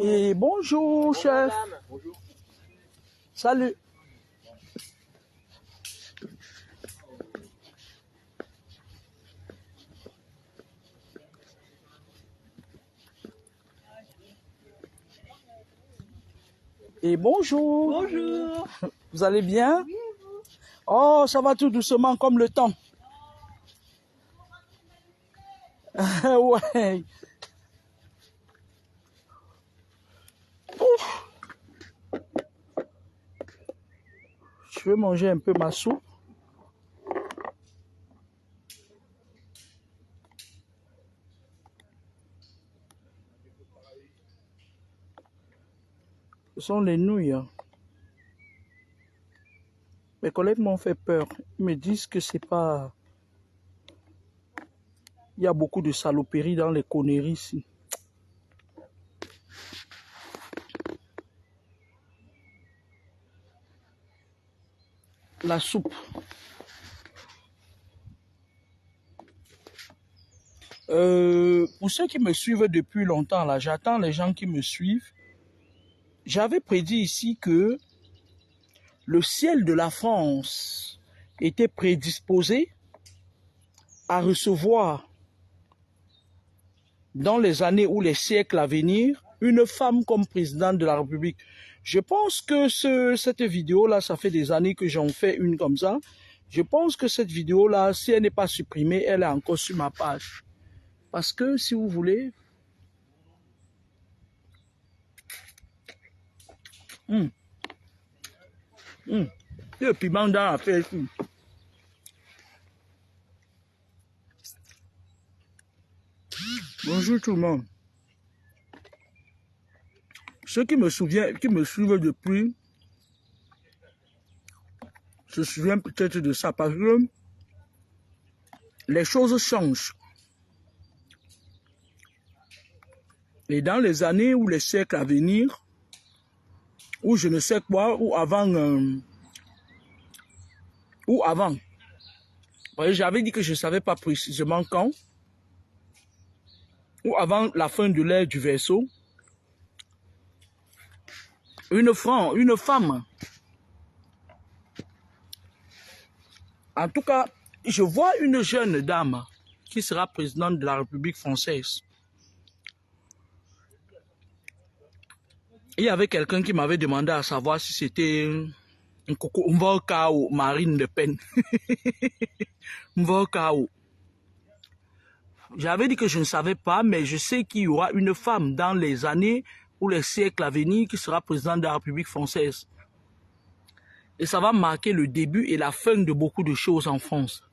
Et bonjour, chef. Bonjour. Salut. Et bonjour. Bonjour. Vous allez bien? Oui, vous. Oh, ça va tout doucement comme le temps. Ouais. Ouf. Je vais manger un peu ma soupe. Ce sont les nouilles. Mes collègues m'ont fait peur. Ils me disent que c'est pas... Il y a beaucoup de saloperies dans les conneries ici. La soupe. Pour ceux qui me suivent depuis longtemps, là, j'attends les gens qui me suivent. J'avais prédit ici que le ciel de la France était prédisposé à recevoir dans les années ou les siècles à venir une femme comme présidente de la République. Je pense que cette vidéo-là, ça fait des années que j'en fais une comme ça. Je pense que cette vidéo-là, si elle n'est pas supprimée, elle est encore sur ma page. Parce que, si vous voulez... Le piment dans la fête. Bonjour tout le monde. Ceux qui me suivent depuis, se souviennent peut-être de ça parce que les choses changent. Et dans les années ou les siècles à venir, ou je ne sais quoi, ou avant, j'avais dit que je ne savais pas précisément quand, ou avant la fin de l'ère du Verseau, une femme, en tout cas, je vois une jeune dame qui sera présidente de la République française. Il y avait quelqu'un qui m'avait demandé à savoir si c'était un coco Mvoka ou Marine Le Pen. Mvoka ou. J'avais dit que je ne savais pas, mais je sais qu'il y aura une femme dans les années ou les siècles à venir qui sera présidente de la République française. Et ça va marquer le début et la fin de beaucoup de choses en France.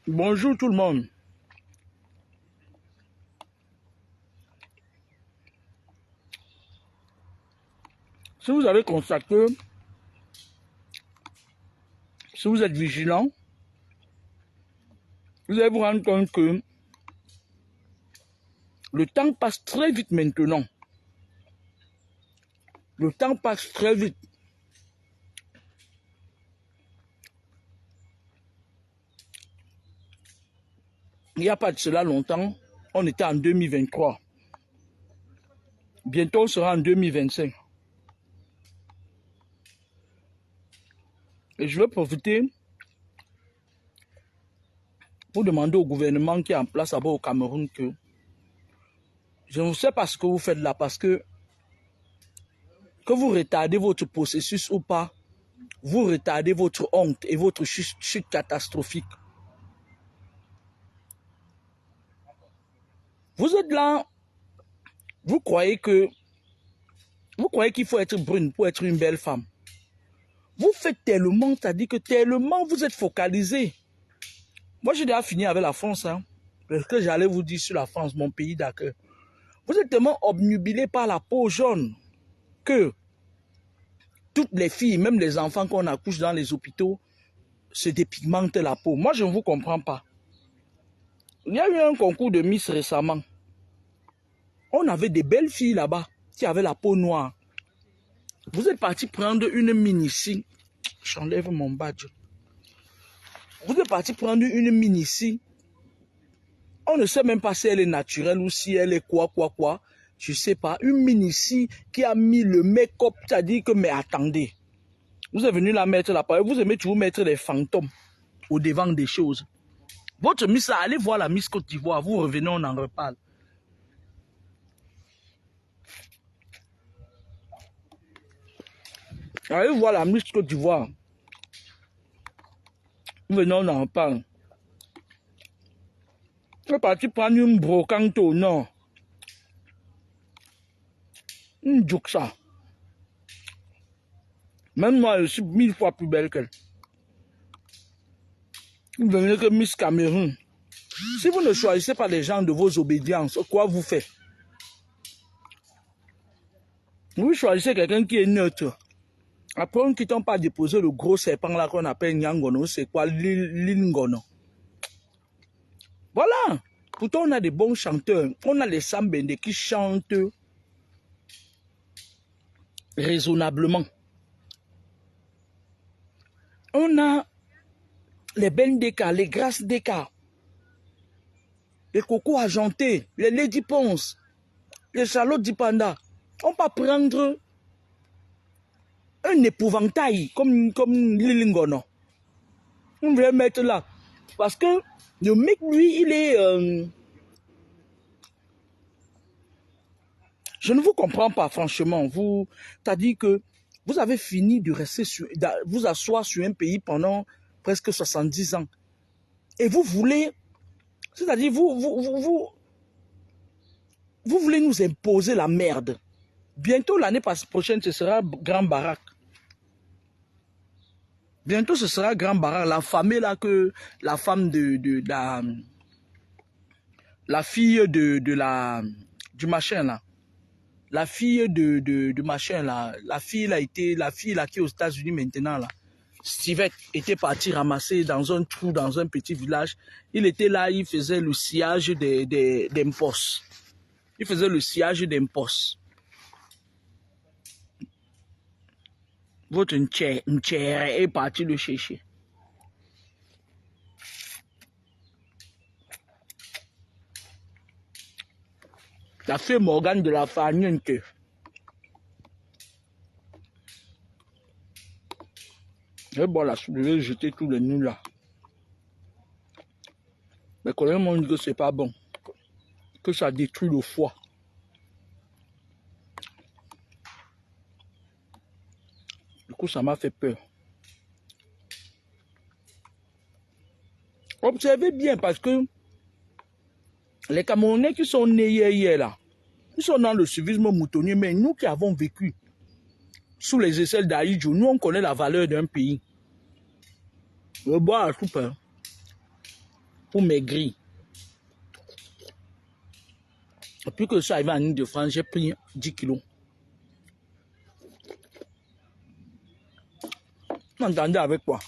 Bonjour tout le monde. Si vous avez constaté, si vous êtes vigilant, vous allez vous rendre compte que le temps passe très vite maintenant. Le temps passe très vite. Il n'y a pas de cela longtemps, on était en 2023. Bientôt, on sera en 2025. Et je vais profiter pour demander au gouvernement qui est en place là-bas au Cameroun que je ne sais pas ce que vous faites là parce que vous retardez votre processus ou pas, vous retardez votre honte et votre chute catastrophique. Vous êtes là, vous croyez qu'il faut être brune pour être une belle femme. Vous faites tellement, c'est-à-dire que tellement vous êtes focalisé. Moi, j'ai déjà fini avec la France, hein, parce que j'allais vous dire sur la France, mon pays d'accueil. Vous êtes tellement obnubilé par la peau jaune que toutes les filles, même les enfants qu'on accouche dans les hôpitaux, se dépigmentent la peau. Moi, je ne vous comprends pas. Il y a eu un concours de Miss récemment. On avait des belles filles là-bas qui avaient la peau noire. Vous êtes parti prendre une mine ici J'enlève mon badge. Vous êtes parti prendre une mine ici. On ne sait même pas si elle est naturelle ou si elle est quoi. Je ne sais pas. Une mine ici qui a mis le make-up. C'est-à-dire que, mais attendez. Vous êtes venu la mettre là-bas. Vous aimez toujours mettre des fantômes au devant des choses. Votre Miss, allez voir la Miss Côte d'Ivoire. Vous revenez, on en reparle. Allez voir la Miss Côte d'Ivoire. Vous venez, on en reparle. Je suis parti prendre une brocante au nord. Une juxa. Même moi, je suis 1000 fois plus belle qu'elle. Vous venez que Miss Cameroun. Si vous ne choisissez pas les gens de vos obédiences, quoi vous faites? Vous choisissez quelqu'un qui est neutre. Après, on ne quitte pas déposer le gros serpent là qu'on appelle Nyangono. C'est quoi? Lingono. Voilà. Pourtant, on a des bons chanteurs. On a les Sambende qui chantent raisonnablement. On a les Bendeka, les Grâces Deka, les Coco Argentés, les Lady Ponce, les Charlotte Dipanda. On va prendre un épouvantail comme Lilingono. On va le mettre là. Parce que le mec, lui, il est... Je ne vous comprends pas, franchement. T'as dit que vous avez fini de rester vous asseoir sur un pays pendant presque 70 ans. Et vous voulez... C'est-à-dire, vous voulez nous imposer la merde. Bientôt, l'année prochaine, ce sera Grand Barak. Bientôt, ce sera Grand Barak. La famille là que... La femme la fille du machin là. La fille de machin là. La fille là qui est aux États-Unis maintenant là. Stivette était parti ramasser dans un trou, dans un petit village. Il était là, il faisait le sillage d'impostes. Il faisait le sillage d'impostes. Votre Ntcher est parti le chercher. La fée Morgane de la Farniente. Et bon, la soupe, je vais jeter tous les nuls là. Mais quand même, on dit que c'est pas bon. Que ça détruit le foie. Du coup, ça m'a fait peur. Observez bien parce que les Camerounais qui sont nés hier là, ils sont dans le civisme moutonnier, mais nous qui avons vécu sous les aisselles d'Aïdjo, nous on connaît la valeur d'un pays. Je bois la soupe hein, pour maigrir. Depuis que je suis arrivé en Île-de-France, j'ai pris 10 kilos. Vous entendez avec quoi?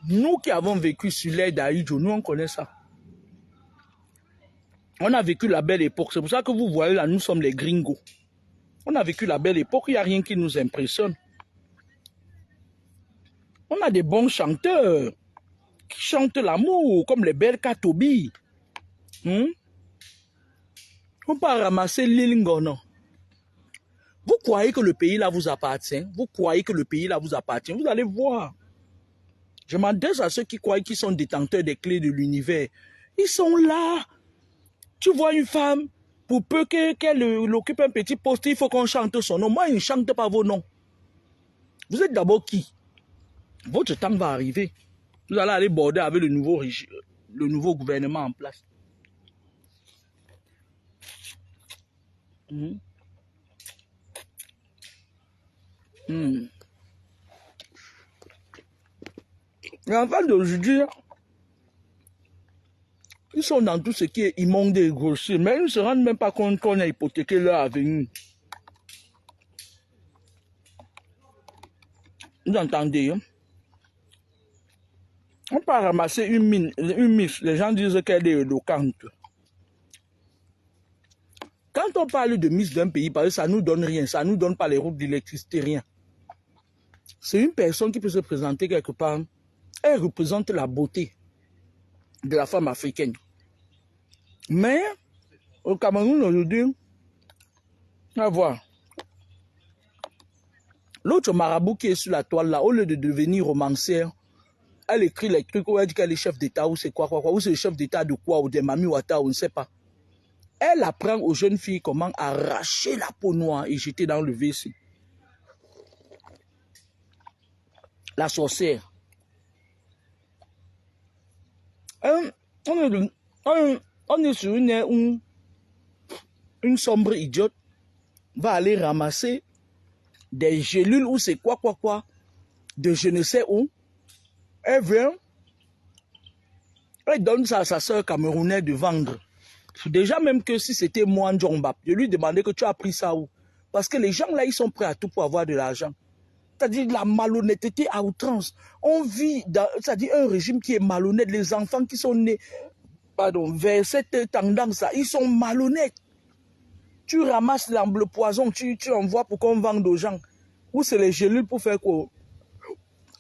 Nous qui avons vécu sur l'air d'Aïdjo, nous on connaît ça. On a vécu la belle époque. C'est pour ça que vous voyez là, nous sommes les gringos. On a vécu la belle époque, il n'y a rien qui nous impressionne. On a des bons chanteurs qui chantent l'amour, comme les Belka Tobi. On peut ramasser l'Ilingono. Vous croyez que le pays là vous appartient? Vous croyez que le pays là vous appartient? Vous allez voir. Je m'adresse à ceux qui croient qu'ils sont détenteurs des clés de l'univers. Ils sont là. Tu vois une femme, pour peu qu'elle occupe un petit poste, il faut qu'on chante son nom. Moi, je ne chante pas vos noms. Vous êtes d'abord qui? Votre temps va arriver. Vous allez aller border avec le nouveau gouvernement en place. Et enfin d'aujourd'hui, ils sont dans tout ce qui est immonde et grossier, mais ils ne se rendent même pas compte qu'on a hypothéqué leur avenir. Vous entendez, hein? On peut ramasser une miss, les gens disent qu'elle est éloquente. Quand on parle de miss d'un pays, parce que ça ne nous donne rien, ça ne nous donne pas les routes d'électricité, rien. C'est une personne qui peut se présenter quelque part. Elle représente la beauté de la femme africaine. Mais, au Cameroun, aujourd'hui, on va voir. L'autre marabout qui est sur la toile là, au lieu de devenir romancière, elle écrit les trucs où elle dit qu'elle est chef d'État ou c'est quoi, ou c'est le chef d'État de quoi, ou des Mami Ouattara, on ne sait pas. Elle apprend aux jeunes filles comment arracher la peau noire et jeter dans le WC. La sorcière. On est sur une sombre idiote va aller ramasser des gélules ou c'est quoi, de je ne sais où. Elle vient, elle donne ça à sa soeur camerounaise de vendre. Déjà même que si c'était moi, Ndjongba, je lui demandais que tu as pris ça où. Parce que les gens là, ils sont prêts à tout pour avoir de l'argent. C'est-à-dire la malhonnêteté à outrance. On vit dans, c'est-à-dire un régime qui est malhonnête. Les enfants qui sont nés, vers cette tendance-là, ils sont malhonnêtes. Tu ramasses le poison, tu envoies pour qu'on vende aux gens. Ou c'est les gélules pour faire quoi?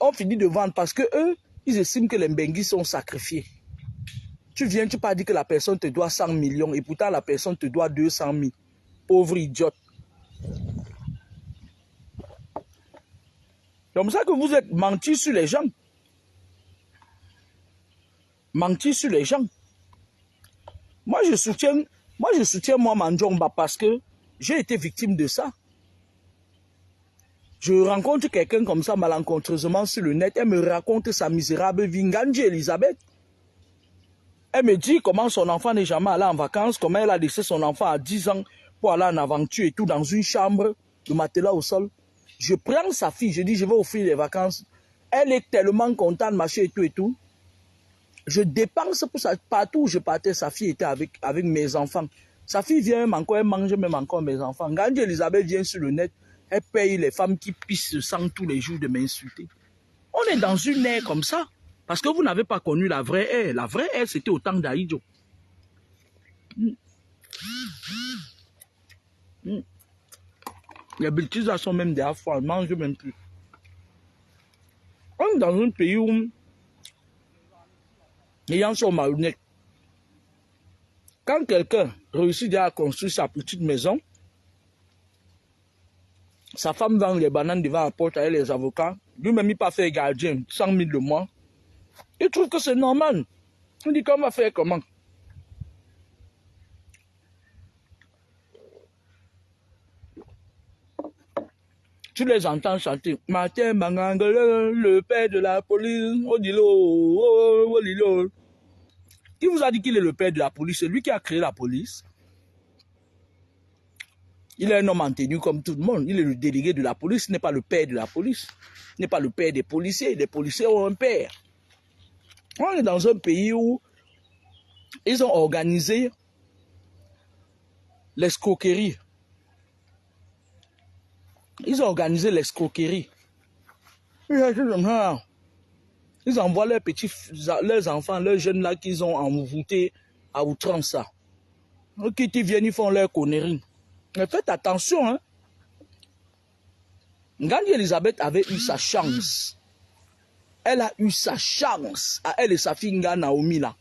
On finit de vendre parce que eux, ils estiment que les Mbenguis sont sacrifiés. Tu viens, tu pas dit que la personne te doit 100 millions et pourtant la personne te doit 200 000. Pauvre idiote. C'est comme ça que vous êtes menti sur les gens. Menti sur les gens. Moi, je soutiens Mandjongba parce que j'ai été victime de ça. Je rencontre quelqu'un comme ça malencontreusement sur le net. Elle me raconte sa misérable vie. Ngandji Elisabeth. Elle me dit comment son enfant n'est jamais allé en vacances, comment elle a laissé son enfant à 10 ans pour aller en aventure et tout dans une chambre, le matelas au sol. Je prends sa fille, je dis je vais offrir les vacances. Elle est tellement contente, machin et tout. Je dépense pour ça. Partout où je partais, sa fille était avec mes enfants. Sa fille vient même encore, elle mange même encore mes enfants. Ngandji Elisabeth vient sur le net, elle paye les femmes qui pissent le sang tous les jours de m'insulter. On est dans une ère comme ça. Parce que vous n'avez pas connu la vraie ère. La vraie ère, c'était au temps d'Aïdjo. Les bêtises sont même des affaires, elles ne mangent même plus. On est dans un pays où les gens sont malhonnêtes. Quand quelqu'un réussit à construire sa petite maison, sa femme vend les bananes devant la porte avec les avocats, lui-même il pas fait gardien, 100 000 le mois. Il trouve que c'est normal. On dit qu'on va faire comment? Tu les entends chanter. Martin Mangangele, le père de la police. Qui vous a dit qu'il est le père de la police? C'est lui qui a créé la police. Il est un homme en tenue comme tout le monde. Il est le délégué de la police. Il n'est pas le père de la police. Il n'est pas le père des policiers. Les policiers ont un père. On est dans un pays où ils ont organisé l'escroquerie. Ils ont organisé l'escroquerie. Ils envoient leurs enfants, leurs jeunes là qu'ils ont envoûtés à outrance. Qui viennent, ils font leurs conneries. Mais faites attention, hein. Ngandji Elisabeth avait eu sa chance. Elle a eu sa chance à elle et sa fille Naomi là.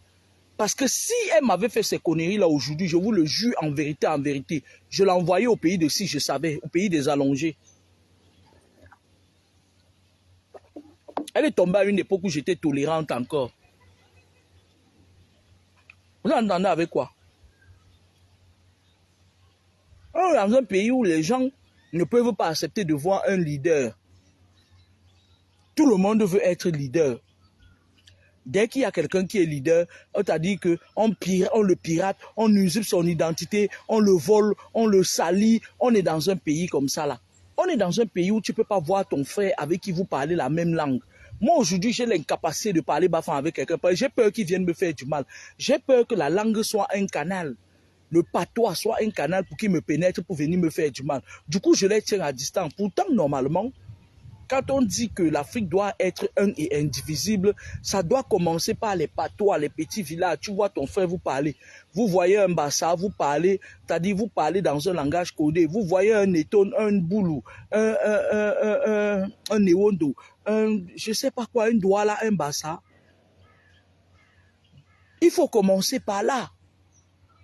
Parce que si elle m'avait fait ces conneries là aujourd'hui, je vous le jure en vérité, je l'envoyais au pays de si je savais, au pays des allongés. Elle est tombée à une époque où j'étais tolérante encore. Vous entendez avec quoi? On est dans un pays où les gens ne peuvent pas accepter de voir un leader. Tout le monde veut être leader. Dès qu'il y a quelqu'un qui est leader, on t'a dit qu'on le pirate, on usurpe son identité, on le vole, on le salit. On est dans un pays comme ça là. On est dans un pays où tu ne peux pas voir ton frère avec qui vous parlez la même langue. Moi aujourd'hui, j'ai l'incapacité de parler bafan avec quelqu'un. J'ai peur qu'il vienne me faire du mal. J'ai peur que la langue soit un canal. Le patois soit un canal pour qu'il me pénètre, pour venir me faire du mal. Du coup, je les tiens à distance. Pourtant, normalement, Quand on dit que l'Afrique doit être un et indivisible, ça doit commencer par les patois, les petits villages. Tu vois ton frère vous parler. Vous voyez un Bassa, vous parlez, c'est-à-dire vous parlez dans un langage codé. Vous voyez un Eton, un Boulou, un Newondo, je ne sais pas quoi, un Douala, un Bassa. Il faut commencer par là.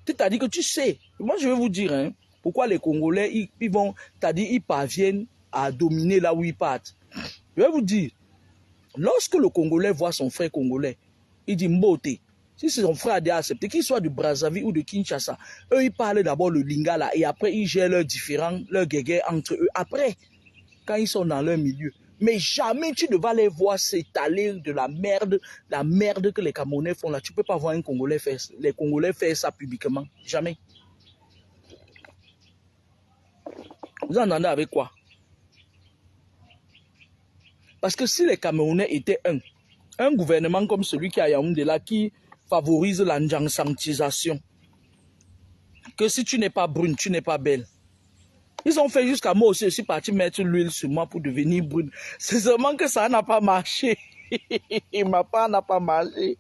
C'est-à-dire que tu sais, moi je vais vous dire, hein, pourquoi les Congolais, ils vont, c'est-à-dire ils parviennent à dominer là où ils partent. Je vais vous dire, lorsque le Congolais voit son frère congolais, il dit Mbote. Si son frère a déjà accepté, qu'il soit de Brazzaville ou de Kinshasa, eux ils parlent d'abord le lingala et après ils gèrent leurs différends, leurs guéguerres entre eux. Après, quand ils sont dans leur milieu. Mais jamais tu ne vas les voir s'étaler de la merde que les Camerounais font là. Tu ne peux pas voir un Congolais faire, les Congolais faire ça publiquement. Jamais. Vous entendez avec quoi? Parce que si les Camerounais étaient un gouvernement comme celui qui a Yaoundé là, qui favorise l'enjansantisation, que si tu n'es pas brune, tu n'es pas belle. Ils ont fait jusqu'à moi aussi, je suis parti mettre l'huile sur moi pour devenir brune. C'est seulement que ça n'a pas marché. Ma part n'a pas marché.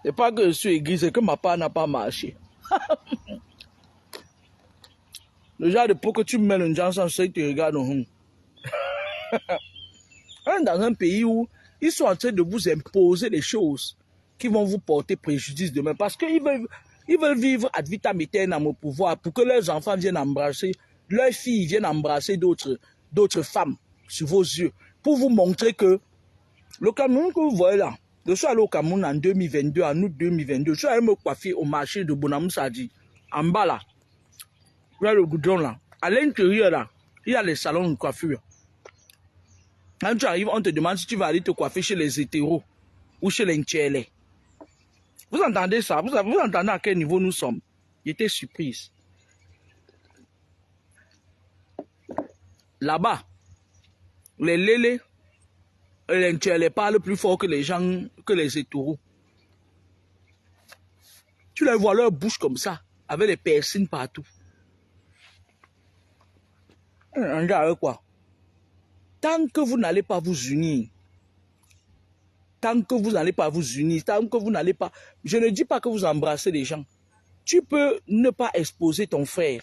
C'est pas que je suis aigri, c'est que ma part n'a pas marché. Le genre de peau que tu mets le Johnson, c'est que tu regardes. Dans un pays où ils sont en train de vous imposer des choses qui vont vous porter préjudice demain. Parce qu'ils veulent vivre ad vitam aeternam au pouvoir pour que leurs enfants viennent embrasser, leurs filles viennent embrasser d'autres femmes sur vos yeux. Pour vous montrer que le Cameroun que vous voyez là, je suis allé au Cameroun en 2022, en août 2022, je suis allé me coiffer au marché de Bonamoussadi, en bas là, vers le goudron là. À l'intérieur là, il y a les salons de coiffure. Quand tu arrives, on te demande si tu vas aller te coiffer chez les hétéros ou chez les Ntchélé. Vous entendez ça? Vous entendez à quel niveau nous sommes? J'étais surprise. Là-bas, les Lélé et les Ntchélé parlent plus fort que les gens, que les hétéros. Tu les vois leur bouche comme ça, avec les piercings partout. Avec quoi? Tant que vous n'allez pas vous unir, tant que vous n'allez pas vous unir, tant que vous n'allez pas... Je ne dis pas que vous embrassez les gens. Tu peux ne pas exposer ton frère,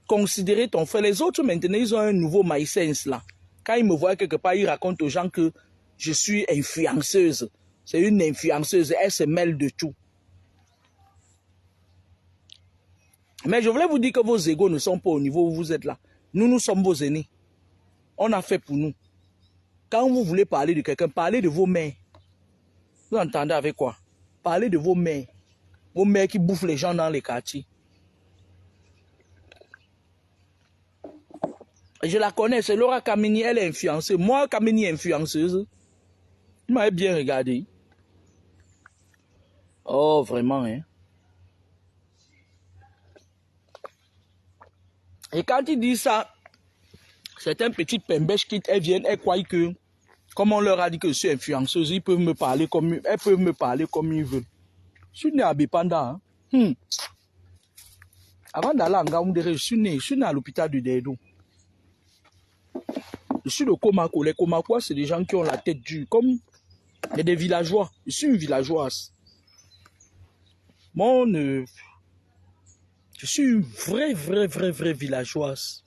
considérer ton frère. Les autres, maintenant, ils ont un nouveau maïsens là. Quand ils me voient quelque part, ils racontent aux gens que je suis influenceuse. C'est une influenceuse, elle se mêle de tout. Mais je voulais vous dire que vos égos ne sont pas au niveau où vous êtes là. Nous sommes vos aînés. On a fait pour nous. Quand vous voulez parler de quelqu'un, parlez de vos mères. Vous entendez avec quoi? Parlez de vos mères. Vos mères qui bouffent les gens dans les quartiers. Je la connais, c'est Laura Kamini, elle est influenceuse. Moi, Kamini est influenceuse. Vous m'avez bien regardé. Oh, vraiment, hein. Et quand il dit ça, c'est un petit pembèche qui viennent, elles croient que, comme on leur a dit que je suis influenceuse, ils peuvent me parler comme, elles peuvent me parler comme ils veulent. Je suis né à Bipanda. Hein. Avant d'aller en Gaoundéré, je suis né à l'hôpital de Dedo. Je suis de Komako. Les Komakois, c'est des gens qui ont la tête dure, comme des villageois. Je suis une villageoise. Je suis une vraie villageoise.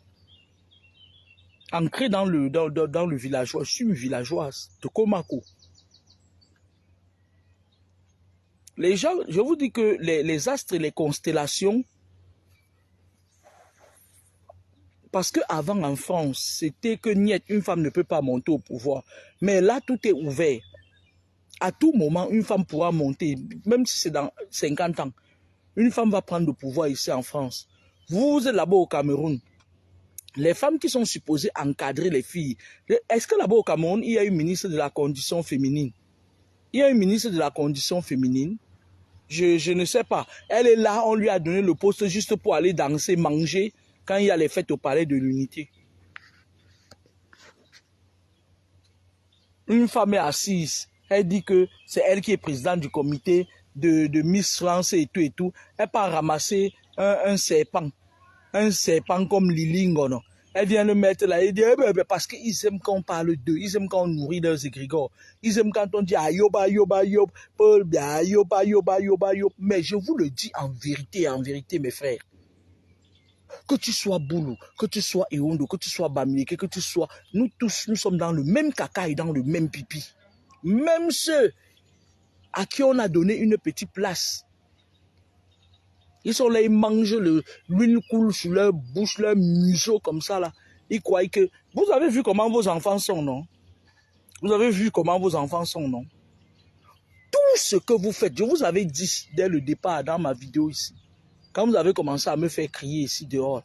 Ancrée dans le villageois. Je suis une villageoise de Komako. Les gens, je vous dis que les astres et les constellations, parce qu'avant en France, c'était que une femme ne peut pas monter au pouvoir. Mais là, tout est ouvert. À tout moment, une femme pourra monter, même si c'est dans 50 ans. Une femme va prendre le pouvoir ici en France. Vous êtes là-bas au Cameroun. Les femmes qui sont supposées encadrer les filles. Est-ce que là-bas au Cameroun, il y a une ministre de la condition féminine? Il y a une ministre de la condition féminine? Je ne sais pas. Elle est là, on lui a donné le poste juste pour aller danser, manger, quand il y a les fêtes au palais de l'unité. Une femme est assise. Elle dit que c'est elle qui est présidente du comité de Miss France et tout. Elle part ramasser un serpent. Un serpent comme Lili Ngono. Elle vient le mettre là, elle dit, parce qu'ils aiment quand on parle d'eux, ils aiment quand on nourrit leurs égrégores, ils aiment quand on dit ayoba, ayoba, ayoba, Paul, ayoba, ayoba, ayoba, ayoba. Mais je vous le dis en vérité, mes frères. Que tu sois Boulou, que tu sois Eondo, que tu sois Bamileke, que tu sois... Nous tous, nous sommes dans le même caca et dans le même pipi. Même ceux à qui on a donné une petite place. Ils sont là, ils mangent, l'huile coule sur leur bouche, leur museau comme ça là. Ils croient que... Vous avez vu comment vos enfants sont, non? Vous avez vu comment vos enfants sont, non? Tout ce que vous faites, je vous avais dit dès le départ dans ma vidéo ici, quand vous avez commencé à me faire crier ici dehors,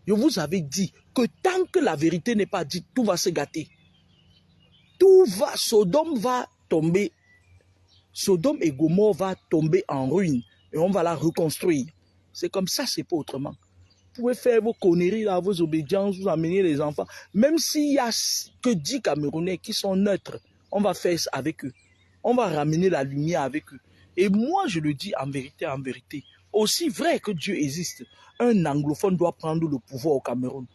je vous avais dit que tant que la vérité n'est pas dite, tout va se gâter. Tout va, Sodome va tomber. Sodome et Gomorrhe va tomber en ruine et on va la reconstruire. C'est comme ça, c'est pas autrement. Vous pouvez faire vos conneries, là, vos obédiences, vous amener les enfants. Même s'il y a que 10 Camerounais qui sont neutres, on va faire ça avec eux. On va ramener la lumière avec eux. Et moi, je le dis en vérité, aussi vrai que Dieu existe, un anglophone doit prendre le pouvoir au Cameroun.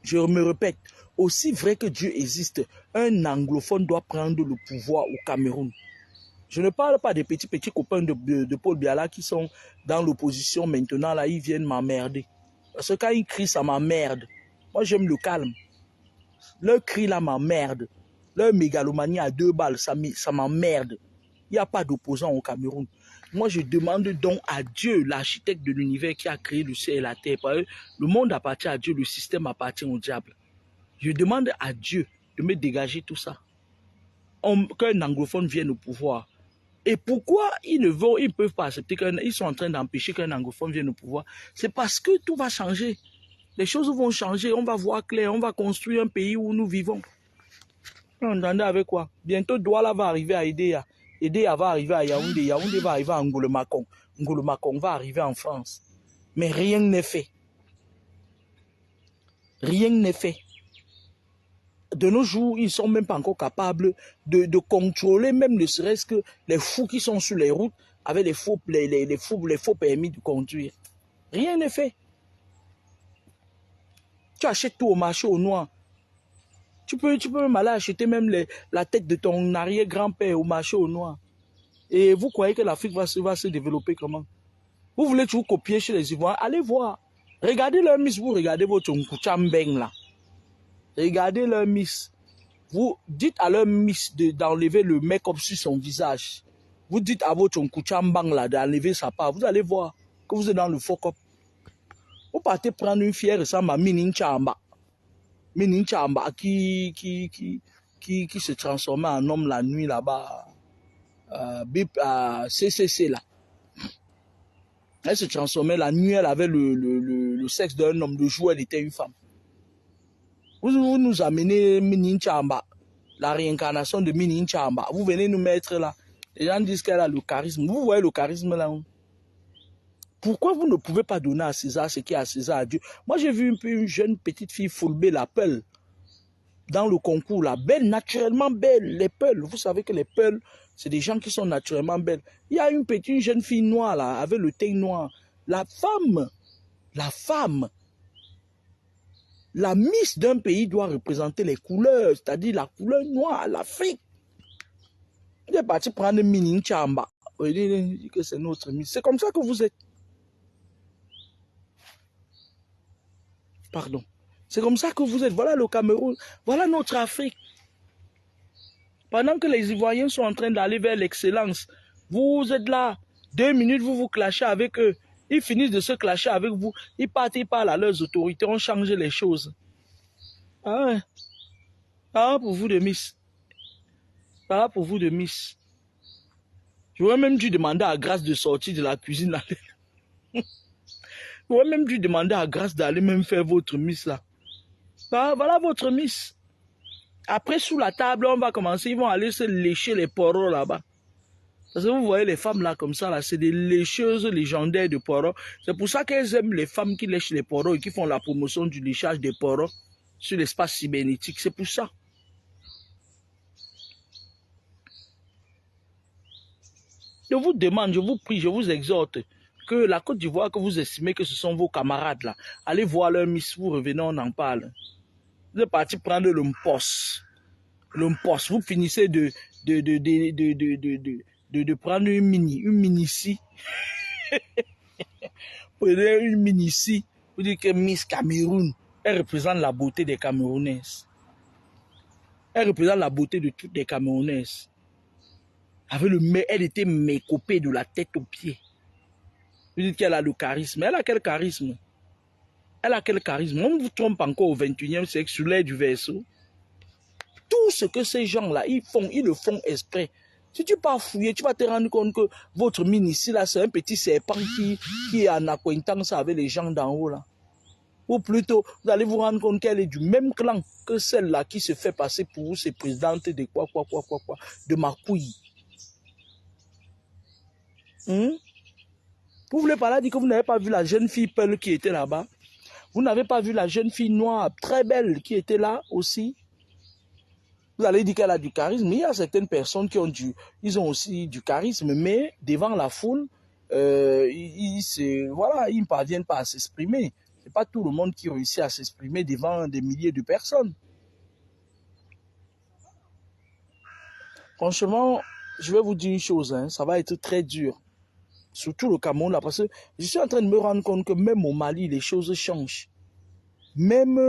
Je me répète, aussi vrai que Dieu existe, un anglophone doit prendre le pouvoir au Cameroun. Je ne parle pas des petits copains de Paul Biala qui sont dans l'opposition maintenant, là, ils viennent m'emmerder. Parce que quand ils crient, ça m'emmerde. Moi, j'aime le calme. Leur cri, là, m'emmerde. Leur mégalomanie à 2 balles, ça m'emmerde. Il n'y a pas d'opposant au Cameroun. Moi, je demande donc à Dieu, l'architecte de l'univers qui a créé le ciel et la terre. Le monde appartient à Dieu, le système appartient au diable. Je demande à Dieu de me dégager tout ça. Qu'un anglophone vienne au pouvoir. Et pourquoi ils ne peuvent pas accepter qu'ils sont en train d'empêcher qu'un anglophone vienne au pouvoir? C'est parce que tout va changer. Les choses vont changer, on va voir clair, on va construire un pays où nous vivons. Vous entendez avec quoi? Bientôt, Douala va arriver à Edea. Edea va arriver à Yaoundé. Yaoundé va arriver à Ngolo-Makong. Ngolo-Makong va arriver en France. Mais rien n'est fait. Rien n'est fait. De nos jours, ils ne sont même pas encore capables de contrôler, même ne serait-ce que les fous qui sont sur les routes avec les faux permis de conduire. Rien n'est fait. Tu achètes tout au marché au noir. Tu peux même aller acheter même la tête de ton arrière-grand-père au marché au noir. Et vous croyez que l'Afrique va se développer comment? Vous voulez toujours copier chez les Ivoiriens? Allez voir. Regardez leur miss, vous regardez votre Nkouchambeng là. Regardez leur miss. Vous dites à leur miss d'enlever le make-up sur son visage. Vous dites à votre Nkouchambang là d'enlever sa part. Vous allez voir que vous êtes dans le fuck-up. Vous partez prendre une fière ressemble à Mininchamba. Mininchamba qui se transformait en homme la nuit là-bas. CCC là. Elle se transformait la nuit, elle avait le sexe d'un homme, le jour elle était une femme. Vous nous amenez Mininchamba, la réincarnation de Mininchamba. Vous venez nous mettre là. Les gens disent qu'elle a le charisme. Vous voyez le charisme là? Pourquoi vous ne pouvez pas donner à César ce qui est à César à Dieu? Moi j'ai vu une jeune petite fille Fulbé la Peul dans le concours là, belle, naturellement belle, les Peuls. Vous savez que les Peuls, c'est des gens qui sont naturellement belles. Il y a une jeune fille noire là, avec le teint noir. La femme, la miss d'un pays doit représenter les couleurs, c'est-à-dire la couleur noire, l'Afrique. Il est parti prendre Minin Chamba. Il dit que c'est notre miss. C'est comme ça que vous êtes. Pardon. C'est comme ça que vous êtes. Voilà le Cameroun. Voilà notre Afrique. Pendant que les Ivoiriens sont en train d'aller vers l'excellence, vous êtes là. 2 minutes, vous vous clashez avec eux. Ils finissent de se clasher avec vous. Ils partent, ils parlent à leurs autorités. On change les choses. Ah ouais. Ah pour vous de miss. Ah pour vous de miss. J'aurais même dû demander à Grâce de sortir de la cuisine. J'aurais même dû demander à Grâce d'aller même faire votre miss là. Ah, voilà votre miss. Après, sous la table, on va commencer. Ils vont aller se lécher les poros là-bas. Parce que vous voyez les femmes là comme ça, là, c'est des lécheuses légendaires de poros. C'est pour ça qu'elles aiment les femmes qui lèchent les poros et qui font la promotion du léchage des poros sur l'espace cybernétique. C'est pour ça. Je vous demande, je vous prie, je vous exhorte que la Côte d'Ivoire, que vous estimez que ce sont vos camarades là, allez voir leur miss, vous revenez, on en parle. Vous êtes parti prendre le poste. Le poste, vous finissez de prendre une mini-ci. Prenez une mini-ci. Vous dites que Miss Cameroun, elle représente la beauté des Camerounaises. Elle représente la beauté de toutes les Camerounaises. Elle était mécopée de la tête aux pieds. Vous dites qu'elle a le charisme. Elle a quel charisme? Elle a quel charisme? On vous trompe encore au 21e siècle sur l'air du verso. Tout ce que ces gens-là, ils le font exprès. Si tu pars fouiller, tu vas te rendre compte que votre mine ici, là, c'est un petit serpent qui est en acquaintance avec les gens d'en haut, là. Ou plutôt, vous allez vous rendre compte qu'elle est du même clan que celle-là qui se fait passer pour vous, c'est présidente de quoi, de ma couille. Vous voulez pas là dire que vous n'avez pas vu la jeune fille Pearl qui était là-bas? Vous n'avez pas vu la jeune fille noire, très belle, qui était là aussi? Vous allez dire qu'elle a du charisme, mais il y a certaines personnes qui ont ils ont aussi du charisme, mais devant la foule, ils ne parviennent pas à s'exprimer. Ce n'est pas tout le monde qui réussit à s'exprimer devant des milliers de personnes. Franchement, je vais vous dire une chose, hein, ça va être très dur. Surtout le Cameroun, là, parce que je suis en train de me rendre compte que même au Mali, les choses changent. Même,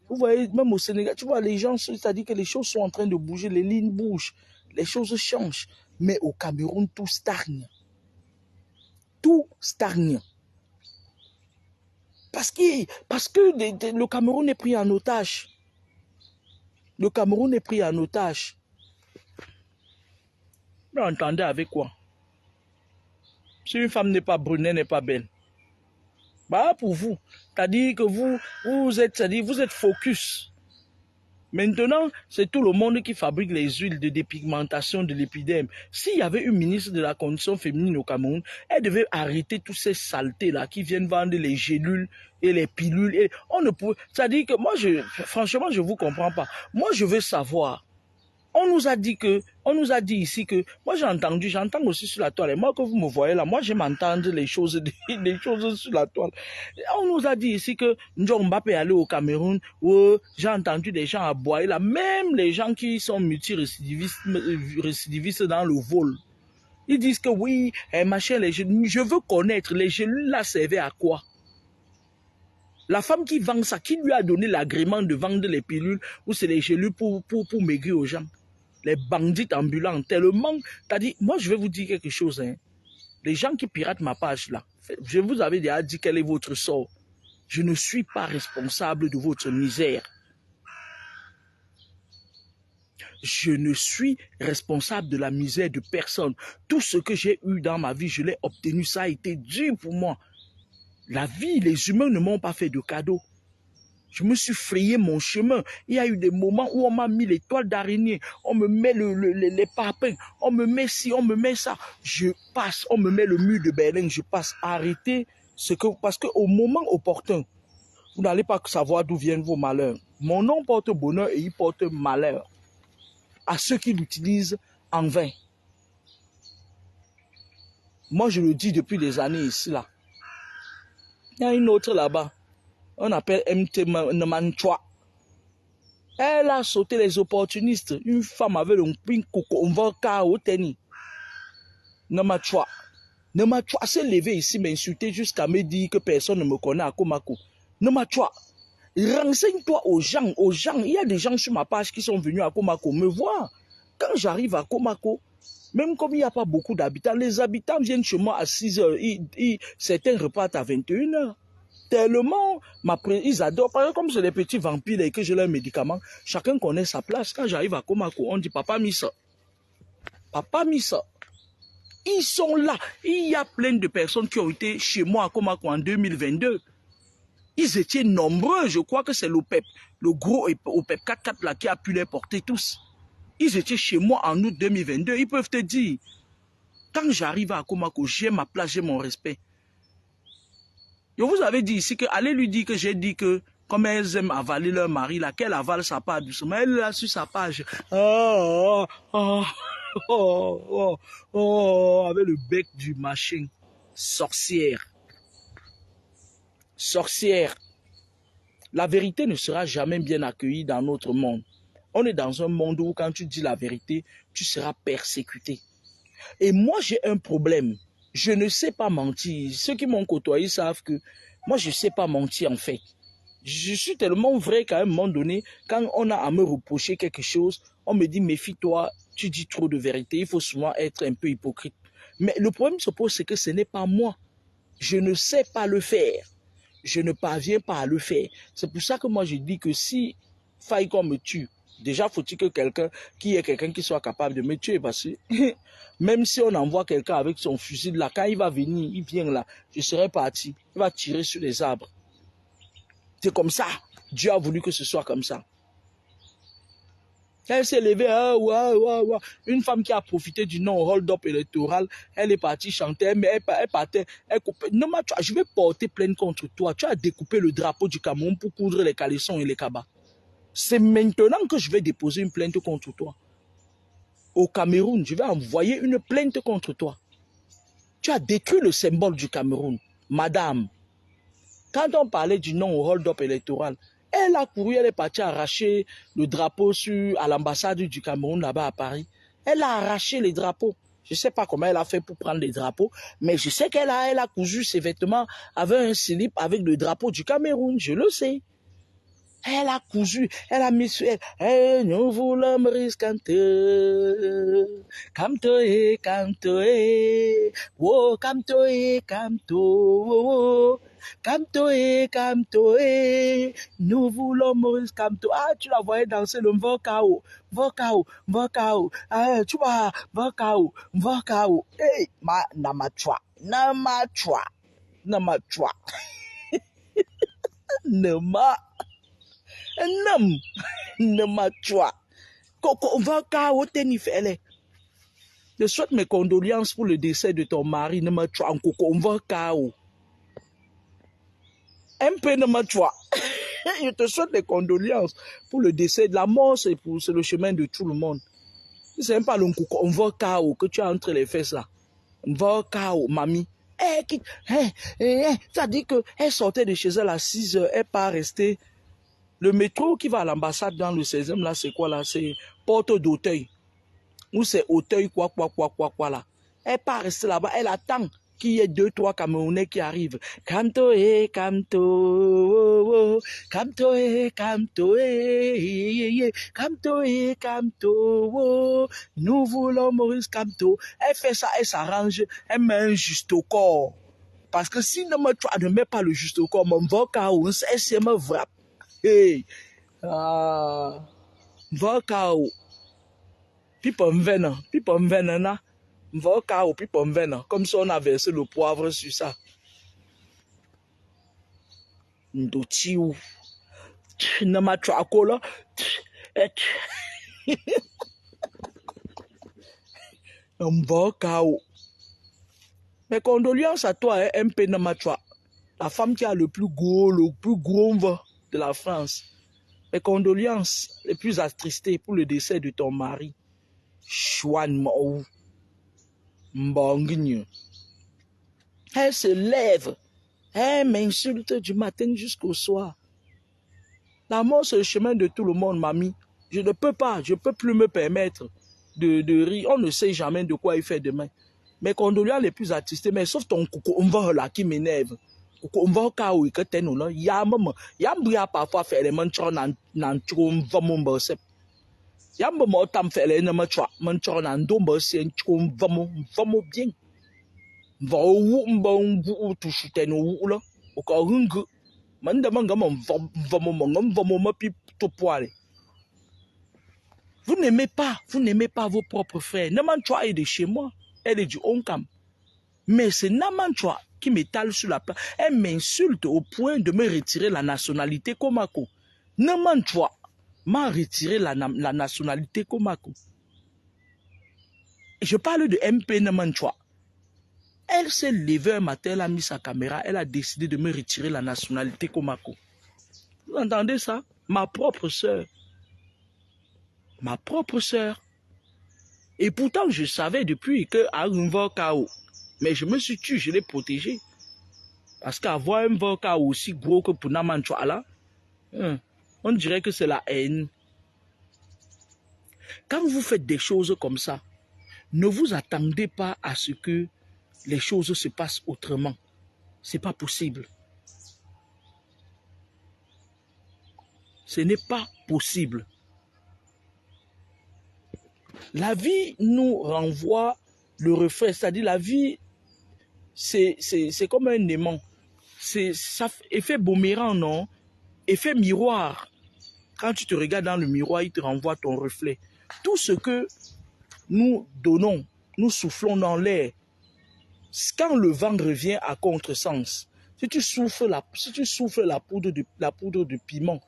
vous voyez, même au Sénégal, tu vois, les gens, c'est-à-dire que les choses sont en train de bouger, les lignes bougent, les choses changent. Mais au Cameroun, tout stagne. Tout stagne. Parce que le Cameroun est pris en otage. Le Cameroun est pris en otage. Vous entendez avec quoi? Si une femme n'est pas brune, elle n'est pas belle. Bah pour vous, c'est-à-dire que vous êtes focus. Maintenant, c'est tout le monde qui fabrique les huiles de dépigmentation de l'épiderme. S'il y avait une ministre de la condition féminine au Cameroun, elle devait arrêter toutes ces saletés-là qui viennent vendre les gélules et les pilules. Et on ne peut, c'est-à-dire que moi, franchement, je ne vous comprends pas. Moi, je veux savoir. On nous a dit ici que, moi j'entends aussi sur la toile, et moi que vous me voyez là, moi j'aime entendre les choses sur la toile. On nous a dit ici que Njomba peut aller au Cameroun, où j'ai entendu des gens aboyer là, même les gens qui sont multirécidivistes dans le vol. Ils disent que oui, machin, je veux connaître, les gélules là servaient à quoi? La femme qui vend ça, qui lui a donné l'agrément de vendre les pilules ou c'est les gélules pour maigrir aux gens? Les bandits ambulants, tellement... C'est-à-dire, moi je vais vous dire quelque chose. Hein. Les gens qui piratent ma page là, je vous avais déjà dit quel est votre sort. Je ne suis pas responsable de votre misère. Je ne suis responsable de la misère de personne. Tout ce que j'ai eu dans ma vie, je l'ai obtenu. Ça a été dur pour moi. La vie, les humains ne m'ont pas fait de cadeaux. Je me suis frayé mon chemin. Il y a eu des moments où on m'a mis les toiles d'araignée, on me met les parpaings, on me met ci, on me met ça. Je passe, on me met le mur de Berlin, je passe. Arrêtez parce qu'au moment opportun, vous n'allez pas savoir d'où viennent vos malheurs. Mon nom porte bonheur et il porte malheur à ceux qui l'utilisent en vain. Moi, je le dis depuis des années ici, là. Il y a une autre là-bas. On appelle MT Nemanchwa. Elle a sauté les opportunistes. Une femme avec un pin coco, on va au tennis. Nemanchwa. Nemanchwa s'est levé ici, m'insulter jusqu'à me dire que personne ne me connaît à Komako. Nemanchwa, renseigne-toi aux gens. Il y a des gens sur ma page qui sont venus à Komako me voir. Quand j'arrive à Komako, même comme il n'y a pas beaucoup d'habitants, les habitants viennent chez moi à 6 h. Certains repartent à 21 h. Tellement, ils adorent. Par exemple, comme c'est les petits vampires et que j'ai leurs médicaments, chacun connaît sa place. Quand j'arrive à Komako, on dit Papa Missa. Papa Missa. Ils sont là. Il y a plein de personnes qui ont été chez moi à Komako en 2022. Ils étaient nombreux. Je crois que c'est l'OPEP, le gros OPEP 4-4 là qui a pu les porter tous. Ils étaient chez moi en août 2022. Ils peuvent te dire, quand j'arrive à Komako, j'ai ma place, j'ai mon respect. Je vous avais dit ici que allez lui dire que j'ai dit que comme elles aiment avaler leur mari, là, qu'elle avale sa part doucement. Elle là sur sa page. Avec le bec du machin. Sorcière. Sorcière. La vérité ne sera jamais bien accueillie dans notre monde. On est dans un monde où quand tu dis la vérité, tu seras persécuté. Et moi, j'ai un problème. Je ne sais pas mentir. Ceux qui m'ont côtoyé savent que moi, je ne sais pas mentir en fait. Je suis tellement vrai qu'à un moment donné, quand on a à me reprocher quelque chose, on me dit méfie-toi, tu dis trop de vérité, il faut souvent être un peu hypocrite. Mais le problème se pose, c'est que ce n'est pas moi. Je ne sais pas le faire. Je ne parviens pas à le faire. C'est pour ça que moi je dis que si faille qu'on me tue, déjà faut-il que quelqu'un qui soit capable de me tuer, parce que même si on envoie quelqu'un avec son fusil là, quand il va venir, il vient là, je serai parti, il va tirer sur les arbres. C'est comme ça. Dieu a voulu que ce soit comme ça. Elle s'est levée, une femme qui a profité du non-hold-up électoral, elle est partie chanter, mais elle partait, elle coupait. Non, mais je vais porter plainte contre toi. Tu as découpé le drapeau du Cameroun pour coudre les caleçons et les cabas. C'est maintenant que je vais déposer une plainte contre toi. Au Cameroun, je vais envoyer une plainte contre toi. Tu as détruit le symbole du Cameroun. Madame, quand on parlait du non-hold-up électoral, elle a couru, elle est partie arracher le drapeau à l'ambassade du Cameroun là-bas à Paris. Elle a arraché les drapeaux. Je ne sais pas comment elle a fait pour prendre les drapeaux, mais je sais qu'elle a cousu ses vêtements avec un slip avec le drapeau du Cameroun, je le sais. Elle a cousu, elle a mis sur elle. Hey, nous voulons risquer. Camtoé, camtoé. Oh, camtoé, camto. Camtoé, camtoé. Nous voulons Maurice Camto. Ah, tu la voyais danser le Mvokao. Mvokao, Mvokao. Ah, tu vois, Mvokao, Mvokao. Hey, namachwa, namachwa, namachwa. Nama. Nam, namachwa. Koko, Mvokao, tenifele. Je souhaite mes condoléances pour le décès de ton mari, namachwa, en Koko, Mvokao. MP namachwa. Je te souhaite des condoléances pour le décès. De la mort, c'est le chemin de tout le monde. C'est même pas le Mvokao que tu as entre les fesses là. Mvokao, mamie. Ça dit qu'elle sortait de chez elle à 6 heures, elle n'est pas restée. Le métro qui va à l'ambassade dans le 16e, là, c'est quoi là? C'est Porte d'Auteuil. Ou c'est Auteuil, quoi là. Elle n'est pas restée là-bas, elle attend qu'il y ait 2-3 Camerounais qui arrivent. Camto, camto, camto, camto, camto, camto, nous voulons Maurice Camto. Elle fait ça, elle s'arrange, elle met un juste au corps. Parce que si tu ne mets pas le juste au corps, mon vocao, elle me frappe. Hey, vocao. Pipo mvena. Mvokao, pipo mvena. Comme si on a versé le poivre sur ça. Ndotiou. Namatrakola. Mvokao. Mes condoléances à toi, hein, MP Namatra. La femme qui a le plus gros vin de la France. Mes condoléances les plus attristées pour le décès de ton mari. Chouane Mou. Mbongne. Elle se lève. Elle m'insulte du matin jusqu'au soir. La mort, c'est le chemin de tout le monde, mamie. Je ne peux plus me permettre de rire. On ne sait jamais de quoi il fait demain. Mes condoléances les plus attristées, mais sauf ton coucou, on va là qui m'énerve. Coucou, on va au cas où il y a un y'a parfois fait les manchons dans tchum vamon bossep. Y'a un moment tam fait les manchons dans dombo c'est tchum vamon bien. Va ou touche ten ou là. Au cas où man demande vamon ma pi to poile. Vous n'aimez pas vos propres frères. Namanchwa est de chez moi. Elle est du Onkam. Mais c'est Namanchwa qui m'étale sur la place. Elle m'insulte au point de me retirer la nationalité Komako. Namanchwa m'a retiré la nationalité Komako. Je parle de MP Namanchwa. Elle s'est levée un matin, elle a mis sa caméra, elle a décidé de me retirer la nationalité Komako. Vous entendez ça? Ma propre sœur. Ma propre sœur. Et pourtant, je savais depuis que à Mvokao, Mais je me suis tué, je l'ai protégé. Parce qu'avoir un vodka aussi gros que pour Namanchouala, on dirait que c'est la haine. Quand vous faites des choses comme ça, ne vous attendez pas à ce que les choses se passent autrement. Ce n'est pas possible. Ce n'est pas possible. La vie nous renvoie le reflet, c'est-à-dire la vie, c'est comme un aimant. C'est effet boomerang, non? Effet miroir. Quand tu te regardes dans le miroir, il te renvoie ton reflet. Tout ce que nous donnons, nous soufflons dans l'air, quand le vent revient à contresens, si tu souffles la poudre de piment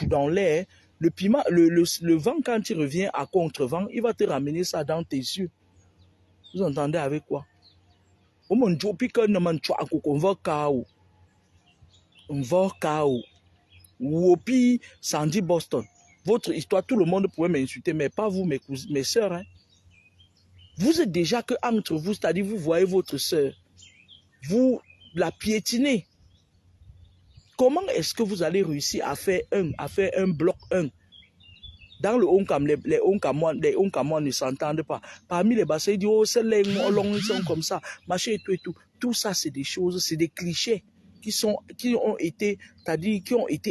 dans l'air, le vent, quand il revient à contre-vent, il va te ramener ça dans tes yeux. Vous entendez avec quoi? On va chaos. On va chaos. Wopi, Sandy Boston. Votre histoire, tout le monde pourrait m'insulter, mais pas vous, mes soeurs. Hein. Vous êtes déjà que entre vous, c'est-à-dire vous voyez votre soeur, vous la piétinez. Comment est-ce que vous allez réussir à faire un bloc 1? Dans le Onkam, les Onkamois ne s'entendent pas. Parmi les bassins, ils disent, oh, c'est les longs, ils sont comme ça, machin et tout et tout. Tout ça, c'est des choses, c'est des clichés qui ont été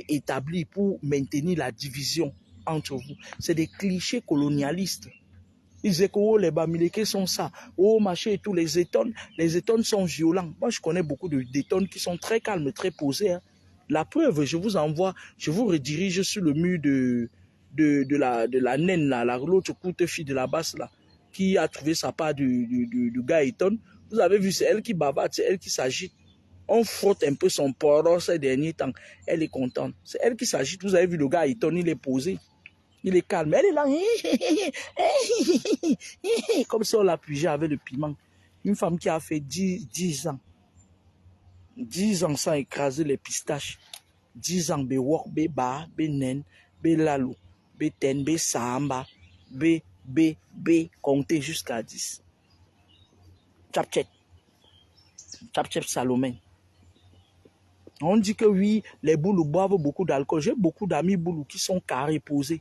établis pour maintenir la division entre vous. C'est des clichés colonialistes. Ils disaient que oh, les Bamileke sont ça, oh, machin et tout, les étones sont violents. Moi, je connais beaucoup d'étones qui sont très calmes, très posés. Hein. La preuve, je vous envoie, je vous redirige sur le mur de la naine, l'autre courte fille de la basse, là, qui a trouvé sa part du gars Eton. Vous avez vu, c'est elle qui bavarde, c'est elle qui s'agite. On frotte un peu son poron ces derniers temps. Elle est contente. C'est elle qui s'agite. Vous avez vu le gars Eton, il est posé. Il est calme. Elle est là. Comme si on l'appuyait avec le piment. Une femme qui a fait 10 ans. 10 ans sans écraser les pistaches. 10 ans, be wok, be ba, be nen, be lalou, be ten, be samba, be, compter jusqu'à 10. Tchap-tchep. Tchap-tchep Salomé. On dit que oui, les boulous boivent beaucoup d'alcool. J'ai beaucoup d'amis boulous qui sont carrés posés.